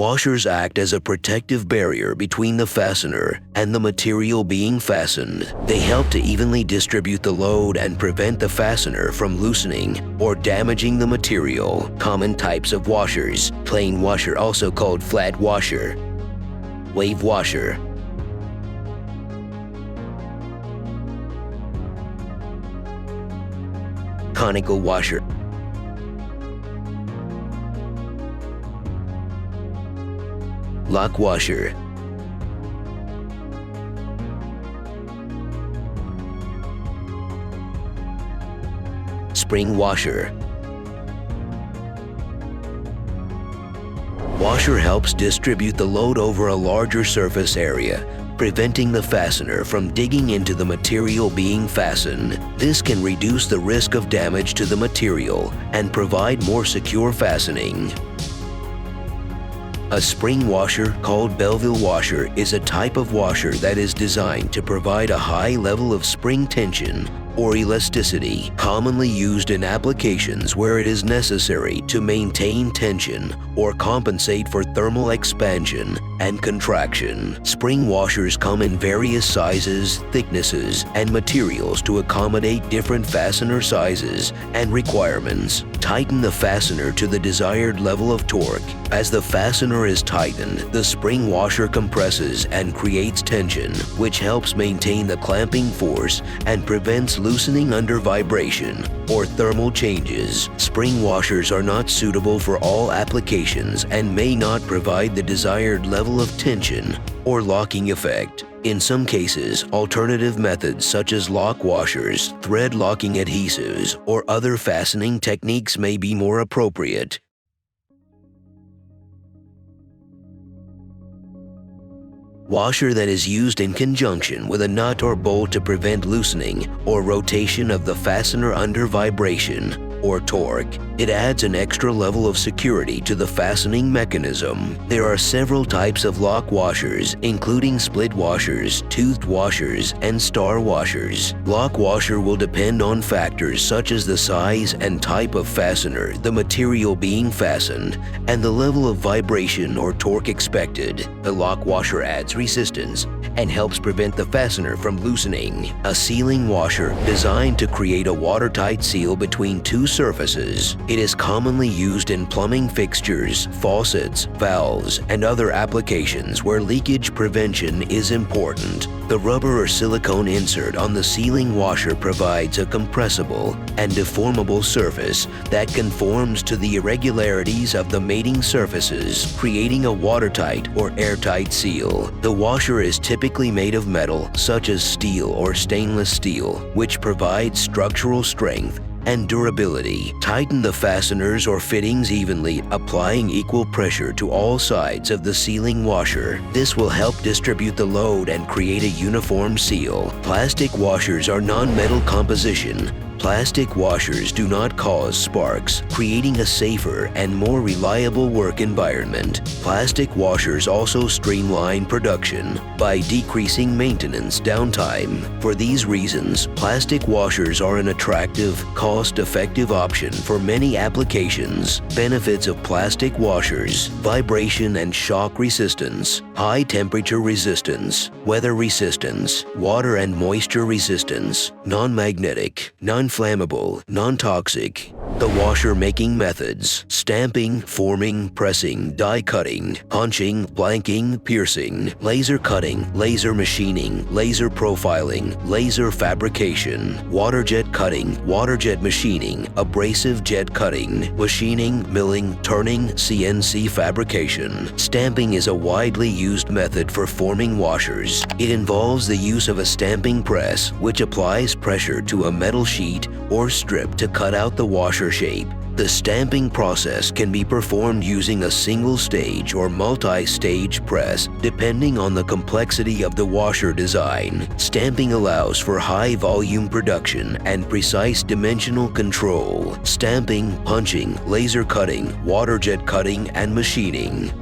Washers act as a protective barrier between the fastener and the material being fastened. They help to evenly distribute the load and prevent the fastener from loosening or damaging the material. Common types of washers: plain washer, also called flat washer, wave washer, conical washer, lock washer, spring washer. Washer helps distribute the load over a larger surface area, preventing the fastener from digging into the material being fastened. This can reduce the risk of damage to the material and provide more secure fastening. A spring washer, called Belleville washer, is a type of washer that is designed to provide a high level of spring tension or elasticity, commonly used in applications where it is necessary to maintain tension or compensate for thermal expansion and contraction. Spring washers come in various sizes, thicknesses, and materials to accommodate different fastener sizes and requirements. Tighten the fastener to the desired level of torque. As the fastener is tightened, the spring washer compresses and creates tension, which helps maintain the clamping force and prevents loosening under vibration or thermal changes. Spring washers are not suitable for all applications and may not provide the desired level of tension or locking effect. In some cases, alternative methods such as lock washers, thread locking adhesives, or other fastening techniques may be more appropriate. Washer that is used in conjunction with a nut or bolt to prevent loosening or rotation of the fastener under vibration or torque. It adds an extra level of security to the fastening mechanism. There are several types of lock washers, including split washers, toothed washers, and star washers. Lock washer will depend on factors such as the size and type of fastener, the material being fastened, and the level of vibration or torque expected. The lock washer adds resistance and helps prevent the fastener from loosening. A sealing washer, designed to create a watertight seal between two surfaces. It is commonly used in plumbing fixtures, faucets, valves, and other applications where leakage prevention is important. The rubber or silicone insert on the sealing washer provides a compressible and deformable surface that conforms to the irregularities of the mating surfaces, creating a watertight or airtight seal. The washer is typically made of metal, such as steel or stainless steel, which provides structural strength and durability. Tighten the fasteners or fittings evenly, applying equal pressure to all sides of the sealing washer. This will help distribute the load and create a uniform seal. Plastic washers are non-metal composition. Plastic washers do not cause sparks, creating a safer and more reliable work environment. Plastic washers also streamline production by decreasing maintenance downtime. For these reasons, plastic washers are an attractive, cost-effective option for many applications. Benefits of plastic washers: vibration and shock resistance, high temperature resistance, weather resistance, water and moisture resistance, non-magnetic, non-flammable, non-toxic. The washer making methods: stamping, forming, pressing, die cutting, punching, blanking, piercing, laser cutting, laser machining, laser profiling, laser fabrication, water jet cutting, water jet machining, abrasive jet cutting, machining, milling, turning, CNC fabrication. Stamping is a widely used method for forming washers. It involves the use of a stamping press, which applies pressure to a metal sheet or strip to cut out the washer shape. The stamping process can be performed using a single-stage or multi-stage press, depending on the complexity of the washer design. Stamping allows for high-volume production and precise dimensional control. Stamping, punching, laser cutting, water jet cutting, and machining.